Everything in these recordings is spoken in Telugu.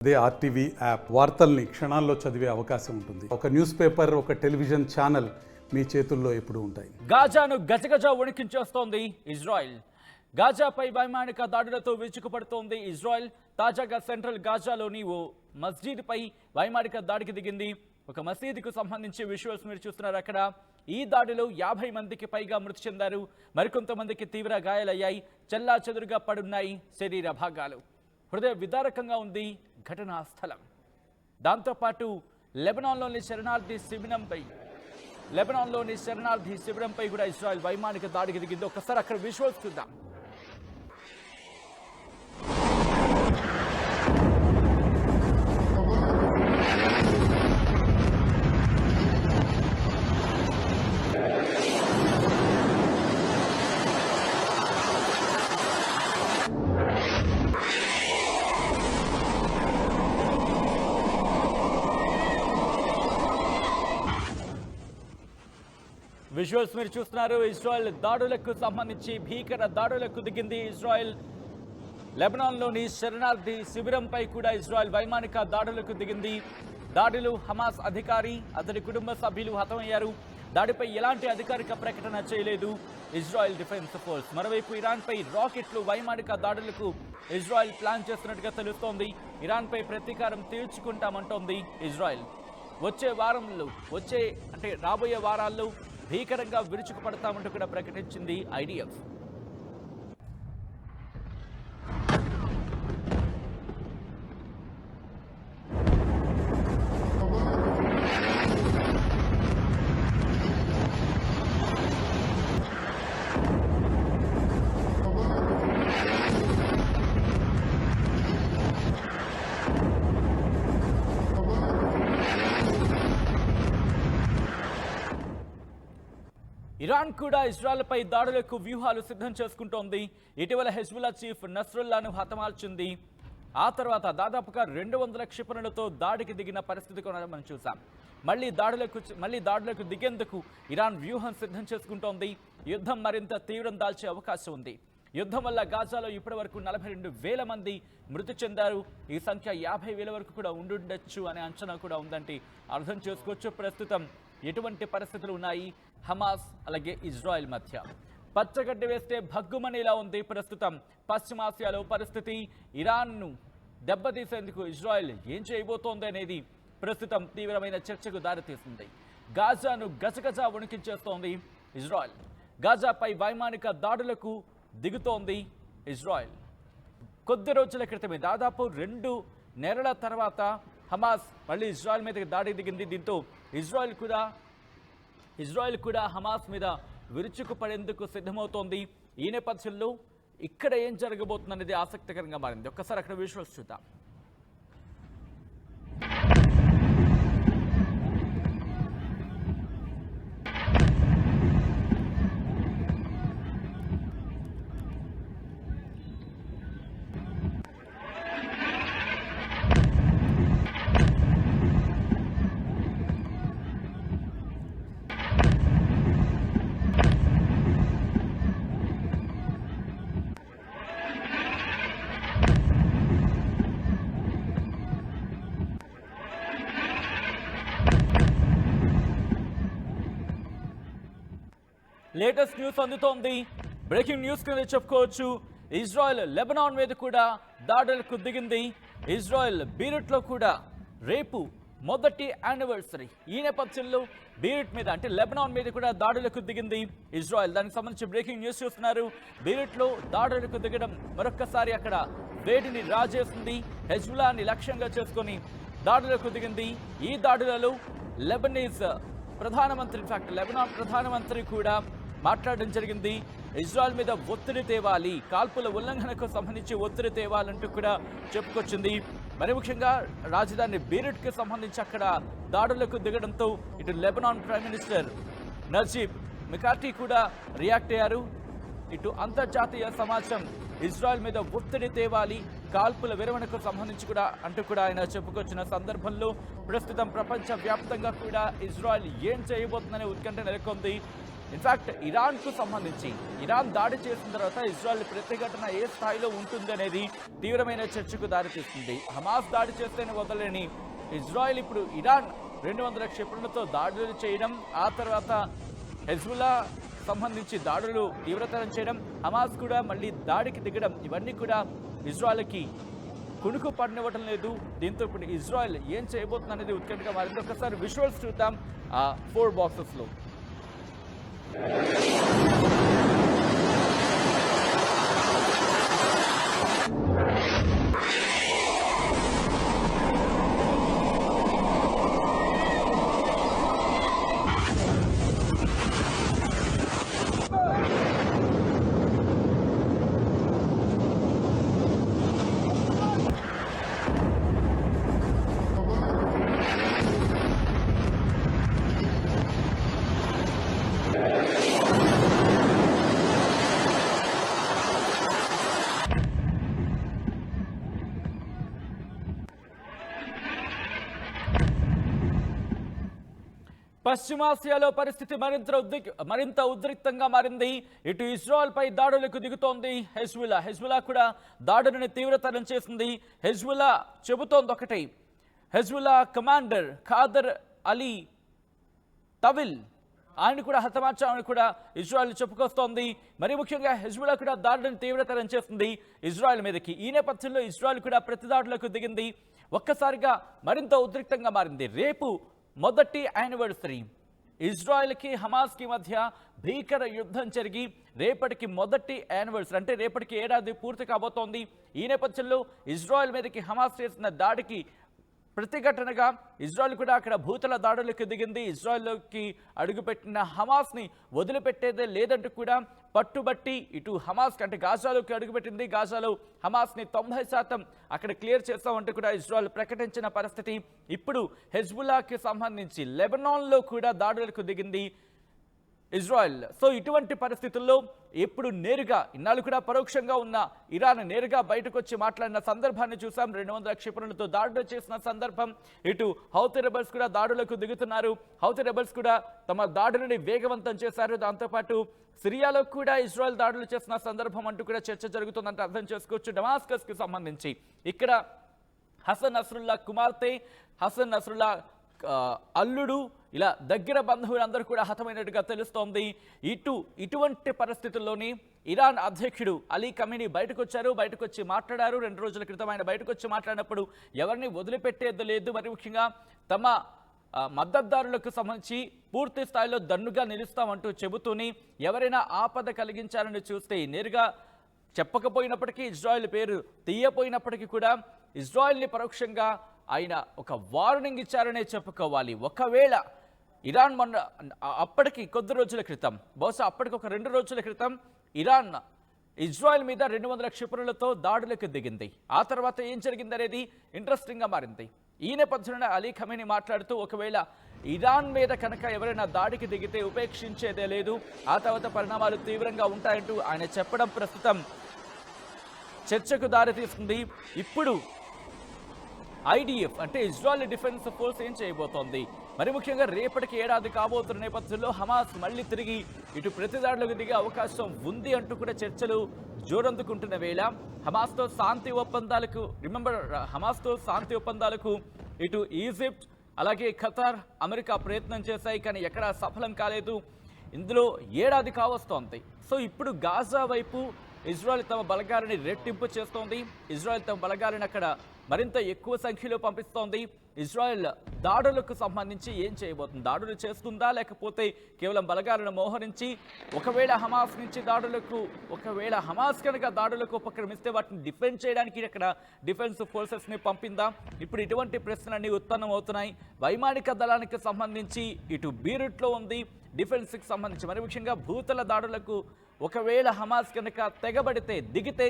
అదే ఆర్టీవీ యాప్ వార్తల్ని క్షణాల్లో చదివే అవకాశం ఉంటుంది. ఒక న్యూస్ పేపర్, ఒక టెలివిజన్ ఛానల్ మీ చేతుల్లో ఎప్పుడూ ఉంటాయి. గాజాను గజగజ వణికించేస్తోంది ఇజ్రాయెల్. గాజాపై వైమానిక దాడులతో విరుచుకుపడుతోంది ఇజ్రాయెల్. తాజాగా సెంట్రల్ గాజాలోని ఓ మస్జిద్పై వైమానిక దాడికి దిగింది. ఒక మసీదుకు సంబంధించి విజువల్స్ మీరు చూస్తున్నారు. అక్కడ ఈ దాడిలో 50 మందికి పైగా మృతి చెందారు. మరికొంతమందికి తీవ్ర గాయాలయ్యాయి. చెల్లా చెదురుగా పడున్నాయి శరీర భాగాలు. హృదయ విదారకంగా ఉంది ఘటనా స్థలం. దాంతోపాటు లెబనాన్లోని శరణార్థి శిబిరంపై కూడా ఇజ్రాయెల్ వైమానిక దాడికి దిగింది. ఒకసారి అక్కడ విజువల్స్ చూద్దాం. విజువల్స్ మీరు చూస్తున్నారు. ఇజ్రాయెల్ దాడులకు సంబంధించి భీకర దాడులకు దిగింది ఇజ్రాయెల్. లెబనాన్లోని శరణార్థి శిబిరంపై కూడా ఇజ్రాయెల్ వైమానిక దాడులకు దిగింది. దాడులు హమాస్ అధికారి, అతడి కుటుంబ సభ్యులు హతమయ్యారు. దాడిపై ఎలాంటి అధికారిక ప్రకటన చేయలేదు ఇజ్రాయెల్ డిఫెన్స్ ఫోర్స్. మరోవైపు ఇరాన్పై రాకెట్లు, వైమానిక దాడులకు ఇజ్రాయెల్ ప్లాన్ చేస్తున్నట్టుగా తెలుస్తోంది. ఇరాన్పై ప్రతీకారం తీర్చుకుంటామంటోంది ఇజ్రాయెల్. రాబోయే వారాల్లో భీకరంగా విరుచుకుపడతామంటూ కూడా ప్రకటించింది ఐడిఎఫ్. ఇరాన్ కూడా ఇజ్రాయెల్పై దాడులకు వ్యూహాలు సిద్ధం చేసుకుంటోంది. ఇటీవల హెజ్బుల్లా చీఫ్ నస్రుల్లాను హతమార్చింది. ఆ తర్వాత దాదాపుగా 200 క్షిపణులతో దాడికి దిగిన పరిస్థితి కూడా మనం చూసాం. మళ్లీ దాడులకు దిగేందుకు ఇరాన్ వ్యూహం సిద్ధం చేసుకుంటోంది. యుద్ధం మరింత తీవ్రం దాల్చే అవకాశం ఉంది. యుద్ధం వల్ల గాజాలో ఇప్పటి వరకు 42,000 మంది మృతి చెందారు. ఈ సంఖ్య 50,000 వరకు కూడా ఉండుండొచ్చు అనే అంచనా కూడా ఉందంటే అర్థం చేసుకోవచ్చు. ప్రస్తుతం ఎటువంటి పరిస్థితులు ఉన్నాయి హమాస్ అలాగే ఇజ్రాయెల్ మధ్య? పచ్చగడ్డి వేస్తే భగ్గుమనేలా ఉంది ప్రస్తుతం పశ్చిమాసియాలో పరిస్థితి. ఇరాన్ను దెబ్బతీసేందుకు ఇజ్రాయెల్ ఏం చేయబోతోంది అనేది ప్రస్తుతం తీవ్రమైన చర్చకు దారితీస్తుంది. గాజాను గజగజ వణికించేస్తోంది ఇజ్రాయెల్. గాజాపై వైమానిక దాడులకు దిగుతోంది ఇజ్రాయెల్. కొద్ది రోజుల క్రితమే, దాదాపు 2 నెలల తర్వాత హమాస్ మళ్ళీ ఇజ్రాయెల్ మీదకి దాడి దిగింది. దీంతో ఇజ్రాయెల్ కూడా హమాస్ మీద విరుచుకుపడేందుకు సిద్ధమవుతోంది. ఈ నేపథ్యంలో ఇక్కడ ఏం జరగబోతుందనేది ఆసక్తికరంగా మారింది. ఒక్కసారి అక్కడ విజువల్స్ చూద్దాం. లేటెస్ట్ న్యూస్ అందుతోంది. బ్రేకింగ్ న్యూస్ కింద చెప్పుకోవచ్చు. ఇజ్రాయెల్ లెబనాన్ మీద కూడా దాడులకు దిగింది. ఇజ్రాయెల్ బీరుట్లో కూడా రేపు మొదటి యానివర్సరీ. ఈ నేపథ్యంలో బీరుట్ మీద అంటే లెబనాన్ మీద కూడా దాడులకు దిగింది ఇజ్రాయెల్. దానికి సంబంధించి బ్రేకింగ్ న్యూస్ చూస్తున్నారు. బీరుట్లో దాడులకు దిగడం మరొక్కసారి అక్కడ వేడిని రాజేస్తుంది. హెజ్బుల్లాని లక్ష్యంగా చేసుకొని దాడులకు దిగింది. ఈ దాడులలో లెబనాన్ ప్రధానమంత్రి కూడా మాట్లాడడం జరిగింది. ఇజ్రాయెల్ మీద ఒత్తిడి తేవాలి, కాల్పుల ఉల్లంఘనకు సంబంధించి ఒత్తిడి తేవాలంటూ కూడా చెప్పుకొచ్చింది. మరి ముఖ్యంగా రాజధాని బీరుట్కి సంబంధించి అక్కడ దాడులకు దిగడంతో ఇటు లెబనాన్ ప్రైమ్ మినిస్టర్ నజీబ్ మికాటి కూడా రియాక్ట్ అయ్యారు. ఇటు అంతర్జాతీయ సమాజం ఇజ్రాయెల్ మీద ఒత్తిడి తేవాలి, కాల్పుల విరమణకు సంబంధించి కూడా అంటూ కూడా ఆయన చెప్పుకొచ్చిన సందర్భంలో ప్రస్తుతం ప్రపంచ వ్యాప్తంగా కూడా ఇజ్రాయెల్ ఏం చేయబోతుందనే ఉత్కంఠ నెలకొంది. ఇన్ఫాక్ట్ ఇరాన్కు సంబంధించి ఇరాన్ దాడి చేసిన తర్వాత ఇజ్రాయెల్ ప్రతిఘటన ఏ స్థాయిలో ఉంటుంది అనేది తీవ్రమైన చర్చకు దారితీస్తుంది. హమాస్ దాడి చేస్తేనే వదలని ఇజ్రాయెల్ ఇప్పుడు ఇరాన్ 200 క్షిపణులతో దాడులు చేయడం, ఆ తర్వాత హెజ్బుల్లా సంబంధించి దాడులు తీవ్రతరం చేయడం, హమాస్ కూడా మళ్ళీ దాడికి దిగడం, ఇవన్నీ కూడా ఇజ్రాయెల్కి కునుకు పడినివ్వటం లేదు. దీంతో ఇప్పుడు ఇజ్రాయెల్ ఏం చేయబోతుంది అనేది ఉత్కంఠగా మారింది. ఒకసారి విజువల్స్ చూద్దాం ఆ 4 బాక్సెస్లో. పశ్చిమాసియాలో పరిస్థితి మరింత ఉద్రిక్తంగా మారింది. ఇటు ఇజ్రాయెల్ పై దాడులకు దిగుతోంది హెజ్బుల్లా కూడా దాడులను తీవ్రతరం చేసింది. హెజ్బుల్లా చెబుతోంది ఒకటి, హెజ్బుల్లా కమాండర్ ఖాదర్ అలీ తవిల్ ఆయన కూడా హతమార్చామని కూడా ఇజ్రాయెల్ చెప్పుకొస్తోంది. మరి ముఖ్యంగా హెజ్బుల్లా కూడా దాడులను తీవ్రతరం చేస్తుంది ఇజ్రాయెల్ మీదకి. ఈ నేపథ్యంలో ఇజ్రాయెల్ కూడా ప్రతిదాడులకు దిగింది. ఒక్కసారిగా మరింత ఉద్రిక్తంగా మారింది. రేపు మొదటి యానివర్సరీ, ఇజ్రాయెల్కి హమాస్కి మధ్య భీకర యుద్ధం జరిగి రేపటికి మొదటి యానివర్సరీ, అంటే రేపటికి ఏడాది పూర్తి కాబోతోంది. ఈ నేపథ్యంలో ఇజ్రాయెల్ మీదకి హమాస్ చేసిన దాడికి ప్రతిఘటనగా ఇజ్రాయెల్ కూడా అక్కడ భూతల దాడులకు దిగింది. ఇజ్రాయెల్లోకి అడుగుపెట్టిన హమాస్ని వదిలిపెట్టేదే లేదంటూ కూడా పట్టుబట్టి ఇటు హమాస్ అంటే గాజాలోకి అడుగుపెట్టింది. గాజాలో హమాస్ని 90% అక్కడ క్లియర్ చేస్తామంటూ కూడా ఇజ్రాయెల్ ప్రకటించిన పరిస్థితి. ఇప్పుడు హెజ్బుల్లాకి సంబంధించి లెబనాన్లో కూడా దాడులకు దిగింది ఇజ్రాయెల్. సో ఇటువంటి పరిస్థితుల్లో ఎప్పుడు నేరుగా ఇన్నాళ్ళు కూడా పరోక్షంగా ఉన్న ఇరాన్ నేరుగా బయటకు వచ్చి మాట్లాడిన సందర్భాన్ని చూసాం. 200 క్షిపణులతో దాడులు చేసిన సందర్భం. ఇటు హౌతీ రెబల్స్ కూడా దాడులకు దిగుతున్నారు. హౌతీ రెబల్స్ కూడా తమ దాడులని వేగవంతం చేశారు. దాంతోపాటు సిరియాలో కూడా ఇజ్రాయెల్ దాడులు చేసిన సందర్భం అంటూ కూడా చర్చ జరుగుతుందంటే అర్థం చేసుకోవచ్చు. డమాస్కస్కి సంబంధించి ఇక్కడ హసన్ నస్రుల్లా కుమార్తె, హసన్ నస్రుల్లా అల్లుడు, ఇలా దగ్గర బంధువులందరూ కూడా హతమైనట్టుగా తెలుస్తోంది. ఇటువంటి పరిస్థితుల్లోని ఇరాన్ అధ్యక్షుడు అలీ ఖమీనీ బయటకు వచ్చి మాట్లాడారు. 2 రోజుల క్రితం ఆయన బయటకు వచ్చి మాట్లాడినప్పుడు ఎవరిని వదిలిపెట్టేది లేదు, మరి ముఖ్యంగా తమ మద్దతుదారులకు సంబంధించి పూర్తి స్థాయిలో దన్నుగా నిలుస్తామంటూ చెబుతూని ఎవరైనా ఆపద కలిగించాలని చూస్తే నేరుగా చెప్పకపోయినప్పటికీ, ఇజ్రాయెల్ పేరు తీయపోయినప్పటికీ కూడా ఇజ్రాయెల్ని పరోక్షంగా ఆయన ఒక వార్నింగ్ ఇచ్చారనే చెప్పుకోవాలి. ఒకవేళ ఇరాన్ అప్పటికి కొద్ది రోజుల క్రితం, బహుశా అప్పటికి ఒక 2 రోజుల క్రితం ఇరాన్ ఇజ్రాయెల్ మీద 200 క్షిపణులతో దాడులకు దిగింది. ఆ తర్వాత ఏం జరిగిందనేది ఇంట్రెస్టింగ్గా మారింది. ఈ నేపథ్యంలో అలీ ఖమీనీ మాట్లాడుతూ ఒకవేళ ఇరాన్ మీద కనుక ఎవరైనా దాడికి దిగితే ఉపేక్షించేదే లేదు, ఆ తర్వాత పరిణామాలు తీవ్రంగా ఉంటాయంటూ ఆయన చెప్పడం ప్రస్తుతం చర్చకు దారితీస్తుంది. ఇప్పుడు ఐడిఎఫ్ అంటే ఇజ్రాయెల్ డిఫెన్స్ ఫోర్స్ ఏం చేయబోతోంది, మరి ముఖ్యంగా రేపటికి ఏడాది కాబోతున్న నేపథ్యంలో హమాస్ మళ్ళీ తిరిగి ఇటు ప్రతిదాడులకు దిగే అవకాశం ఉంది అంటూ కూడా చర్చలు జోరందుకుంటున్న వేళ హమాస్తో శాంతి ఒప్పందాలకు ఇటు ఈజిప్ట్ అలాగే ఖతార్, అమెరికా ప్రయత్నం చేశాయి, కానీ ఎక్కడా సఫలం కాలేదు. ఇందులో ఏడాది కావస్తోంది. సో ఇప్పుడు గాజా వైపు ఇజ్రాయెల్ తమ బలగాలని రెట్టింపు చేస్తోంది. ఇజ్రాయెల్ తమ బలగాలను అక్కడ మరింత ఎక్కువ సంఖ్యలో పంపిస్తోంది. ఇజ్రాయెల్ దాడులకు సంబంధించి ఏం చేయబోతుంది, దాడులు చేస్తుందా లేకపోతే కేవలం బలగాలను మోహరించి ఒకవేళ హమాస్ కనుక దాడులకు ఉపక్రమిస్తే వాటిని డిఫెండ్ చేయడానికి అక్కడ డిఫెన్స్ ఫోర్సెస్ని పంపిందా? ఇప్పుడు ఇటువంటి ప్రశ్నలన్నీ ఉత్పన్నం అవుతున్నాయి. వైమానిక దళానికి సంబంధించి ఇటు బీరుట్లో ఉంది, డిఫెన్స్కి సంబంధించి మరి ముఖ్యంగా భూతల దాడులకు ఒకవేళ హమాస్ కనుక దిగితే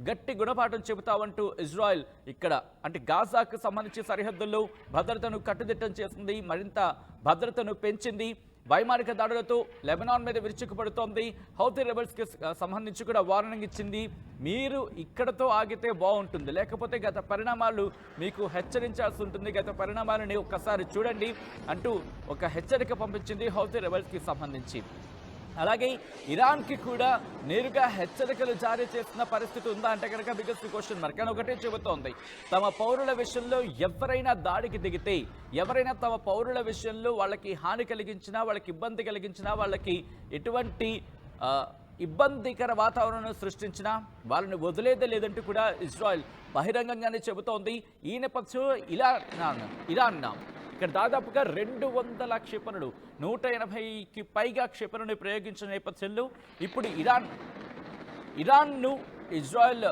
గట్టి గుణపాఠం చెబుతామంటూ ఇజ్రాయెల్ ఇక్కడ అంటే గాజాకు సంబంధించి సరిహద్దుల్లో భద్రతను కట్టుదిట్టం చేసింది, మరింత భద్రతను పెంచింది. వైమానిక దాడులతో లెబనాన్ మీద విరుచుకుపడుతోంది. హౌతీ రెబల్స్కి సంబంధించి కూడా వార్నింగ్ ఇచ్చింది, మీరు ఇక్కడతో ఆగితే బాగుంటుంది, లేకపోతే గత పరిణామాలు మీకు హెచ్చరించాల్సి ఉంటుంది, గత పరిణామాలని ఒక్కసారి చూడండి అంటూ ఒక హెచ్చరిక పంపించింది హౌతీ రెబల్స్కి సంబంధించి. అలాగే ఇరాన్కి కూడా నేరుగా హెచ్చరికలు జారీ చేస్తున్న పరిస్థితి ఉందా అంటే కనుక బిగ్గెస్ట్ క్వశ్చన్ మార్క్. కానీ ఒకటే చెబుతోంది, తమ పౌరుల విషయంలో ఎవరైనా దాడికి దిగితే, ఎవరైనా తమ పౌరుల విషయంలో వాళ్ళకి హాని కలిగించినా, వాళ్ళకి ఇబ్బంది కలిగించినా, వాళ్ళకి ఎటువంటి ఇబ్బందికర వాతావరణం సృష్టించినా వాళ్ళని వదిలేదే లేదంటూ కూడా ఇజ్రాయెల్ బహిరంగంగానే చెబుతోంది. ఈ నేపథ్యంలో ఇరాన్ ఇక్కడ దాదాపుగా 200 క్షిపణులు 180కి పైగా క్షిపణుని ప్రయోగించిన నేపథ్యంలో ఇప్పుడు ఇరాన్ను ఇజ్రాయెల్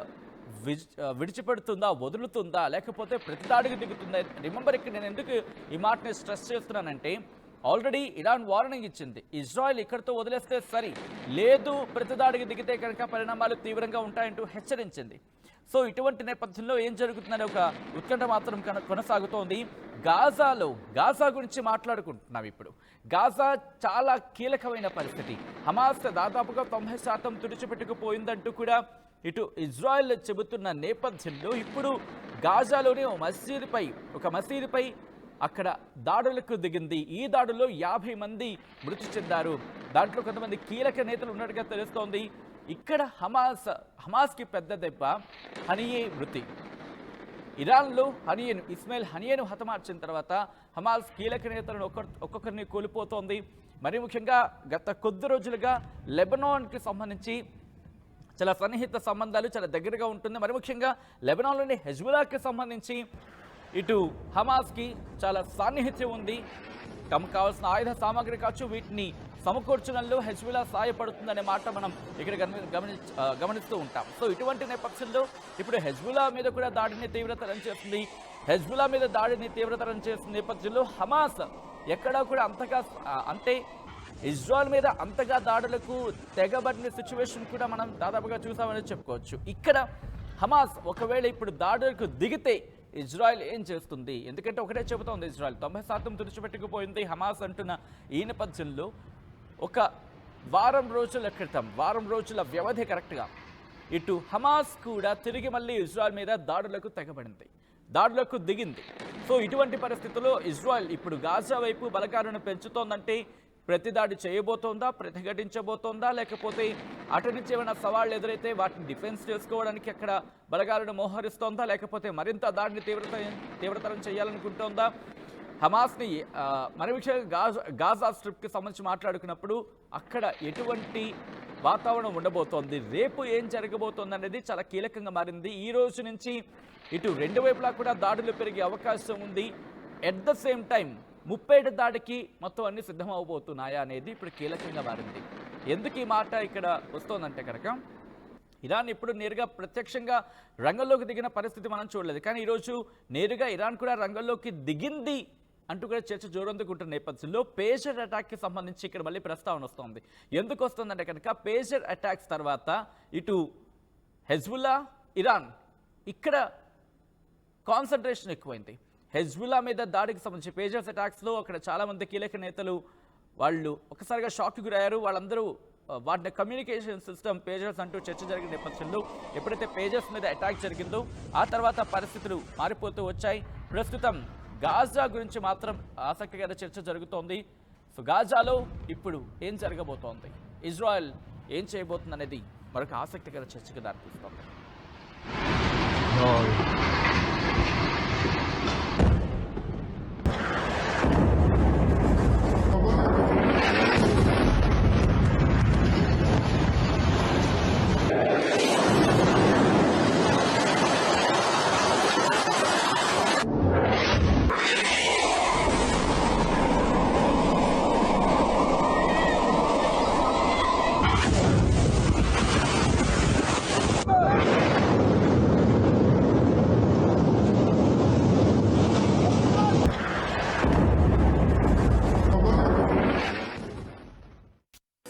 విడిచిపెడుతుందా, వదులుతుందా, లేకపోతే ప్రతిదాడికి దిగుతుందా? రిమెంబర్, ఇక్కడ నేను ఎందుకు ఈ మాటని స్ట్రెస్ చేస్తున్నానంటే, ఆల్రెడీ ఇరాన్ వార్నింగ్ ఇచ్చింది, ఇజ్రాయెల్ ఇక్కడితో వదిలేస్తే సరి, లేదు ప్రతిదాడికి దిగితే కనుక పరిణామాలు తీవ్రంగా ఉంటాయంటూ హెచ్చరించింది. సో ఇటువంటి నేపథ్యంలో ఏం జరుగుతుందనే ఒక ఉత్కంఠ మాత్రం కొనసాగుతోంది. గాజా గురించి మాట్లాడుకుంటున్నాం. ఇప్పుడు గాజా చాలా కీలకమైన పరిస్థితి. హమాస్ దాదాపుగా 90% తుడిచిపెట్టుకుపోయిందంటూ కూడా ఇటు ఇజ్రాయెల్ చెబుతున్న నేపథ్యంలో ఇప్పుడు గాజాలోని ఒక మసీదుపై అక్కడ దాడులకు దిగింది. ఈ దాడుల్లో 50 మంది మృతి చెందారు. దాంట్లో కొంతమంది కీలక నేతలు ఉన్నట్టుగా తెలుస్తోంది. ఇక్కడ హమాస్కి పెద్ద దెబ్బ, హనియే మృతి. ఇరాన్లో ఇస్మాయిల్ హనియేను హతమార్చిన తర్వాత హమాస్ కీలక నేతలను ఒక్కొక్కరిని కోల్పోతోంది. మరి ముఖ్యంగా గత కొద్ది రోజులుగా లెబనాన్కి సంబంధించి చాలా సన్నిహిత సంబంధాలు, చాలా దగ్గరగా ఉంటుంది. మరి ముఖ్యంగా లెబనాన్లోని హెజ్బుల్లాకి సంబంధించి ఇటు హమాస్కి చాలా సాన్నిహిత్యం ఉంది. తమకు కావాల్సిన ఆయుధ సామాగ్రి కావచ్చు, వీటిని సమకూర్చడంలో హెజ్బుల్లా సహాయపడుతుందనే మాట మనం ఇక్కడ గమనిస్తూ ఉంటాం. సో ఇటువంటి నేపథ్యంలో ఇప్పుడు హెజ్బుల్లా మీద కూడా దాడిని తీవ్రతరం చేస్తుంది. హెజ్బుల్లా మీద దాడిని తీవ్రతరం చేస్తున్న నేపథ్యంలో హమాస్ ఎక్కడా కూడా అంటే ఇజ్రాయెల్ మీద అంతగా దాడులకు తెగబడిన సిచ్యువేషన్ కూడా మనం దాదాపుగా చూసామని చెప్పుకోవచ్చు. ఇక్కడ హమాస్ ఒకవేళ ఇప్పుడు దాడులకు దిగితే ఇజ్రాయెల్ ఏం చేస్తుంది? ఎందుకంటే ఒకటే చెబుతోంది, ఇజ్రాయెల్ 90% తుడిచిపెట్టుకుపోయింది హమాస్ అంటున్న ఈ నేపథ్యంలో ఒక వారం రోజుల వ్యవధి కరెక్ట్గా ఇటు హమాస్ కూడా తిరిగి మళ్ళీ ఇజ్రాయెల్ మీద దాడులకు దిగింది. సో ఇటువంటి పరిస్థితుల్లో ఇజ్రాయెల్ ఇప్పుడు గాజా వైపు బలగాలను పెంచుతోందంటే ప్రతిదాడి చేయబోతోందా, ప్రతిఘటించబోతోందా, లేకపోతే అటు నుంచి ఏమైనా సవాళ్ళు ఎదురైతే వాటిని డిఫెన్స్ చేసుకోవడానికి అక్కడ బలగాలను మోహరిస్తోందా, లేకపోతే మరింత దాడిని తీవ్రతరం చేయాలనుకుంటోందా? హమాస్ని మరి ముఖ్యంగా గాజా స్ట్రిప్కి సంబంధించి మాట్లాడుకున్నప్పుడు అక్కడ ఎటువంటి వాతావరణం ఉండబోతోంది, రేపు ఏం జరగబోతోంది అనేది చాలా కీలకంగా మారింది. ఈ రోజు నుంచి ఇటు రెండు వైపులా కూడా దాడులు పెరిగే అవకాశం ఉంది. ఎట్ ద సేమ్ టైం 37 దాడికి మొత్తం అన్ని సిద్ధమవబోతున్నాయా అనేది ఇప్పుడు కీలకంగా మారింది. ఎందుకు ఈ మాట ఇక్కడ వస్తోందంటే కనుక, ఇరాన్ ఇప్పుడు నేరుగా ప్రత్యక్షంగా రంగంలోకి దిగిన పరిస్థితి మనం చూడలేదు. కానీ ఈరోజు నేరుగా ఇరాన్ కూడా రంగంలోకి దిగింది అంటూ కూడా చర్చ జోరందుకుంటున్న నేపథ్యంలో పేజర్ అటాక్కి సంబంధించి ఇక్కడ మళ్ళీ ప్రస్తావన వస్తుంది. ఎందుకు వస్తుందంటే కనుక, పేజర్ అటాక్స్ తర్వాత ఇటు హెజ్బుల్లా, ఇరాన్ ఇక్కడ కాన్సన్ట్రేషన్ ఎక్కువైంది. హెజ్బుల్లా మీద దాడికి సంబంధించి పేజర్స్ అటాక్స్లో అక్కడ చాలామంది కీలక నేతలు వాళ్ళు ఒకసారిగా షాక్కి గురయ్యారు. వాళ్ళందరూ వాటిని కమ్యూనికేషన్ సిస్టమ్ పేజర్స్ అంటూ చర్చ జరిగిన నేపథ్యంలో ఎప్పుడైతే పేజర్స్ మీద అటాక్ జరిగిందో ఆ తర్వాత పరిస్థితులు మారిపోతూ వచ్చాయి. ప్రస్తుతం గాజా గురించి మాత్రం ఆసక్తికర చర్చ జరుగుతోంది. సో గాజాలో ఇప్పుడు ఏం జరగబోతోంది, ఇజ్రాయెల్ ఏం చేయబోతుంది అనేది మరొక ఆసక్తికర చర్చకు దారితీస్తోంది.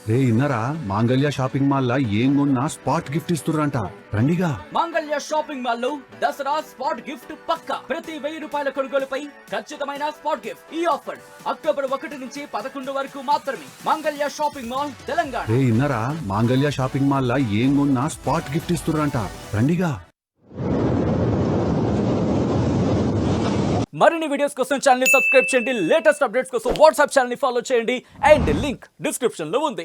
రే ఇన్నరా, మాంగళ్య షాపింగ్ మాల్ లా ఏం కొన్నా స్పాట్ గిఫ్ట్ ఇస్తుర్రంట, రండిగా. మాంగళ్య షాపింగ్ మాల్ లో దసరా స్పాట్ గిఫ్ట్ పక్కా. ప్రతి 1000 రూపాయల కొనుగోలుపై ఖచ్చితమైన స్పాట్ గిఫ్ట్. ఈ ఆఫర్ అక్టోబర్ 1 నుంచి 11 వరకు మాత్రమే. మాంగళ్య షాపింగ్ మాల్, తెలంగాణ. రే ఇన్నరా, మాంగళ్య షాపింగ్ మాల్ లా ఏం కొన్నా స్పాట్ గిఫ్ట్ ఇస్తుర్రంట, రండిగా. మరిన్ని వీడియోస్ కోసం ఛానల్ ని సబ్స్క్రైబ్ చేయండి. లేటెస్ట్ అప్డేట్స్ కోసం వాట్సాప్ ఛానల్ ని ఫాలో చేయండి. అండ్ లింక్ డిస్క్రిప్షన్ లో ఉంది.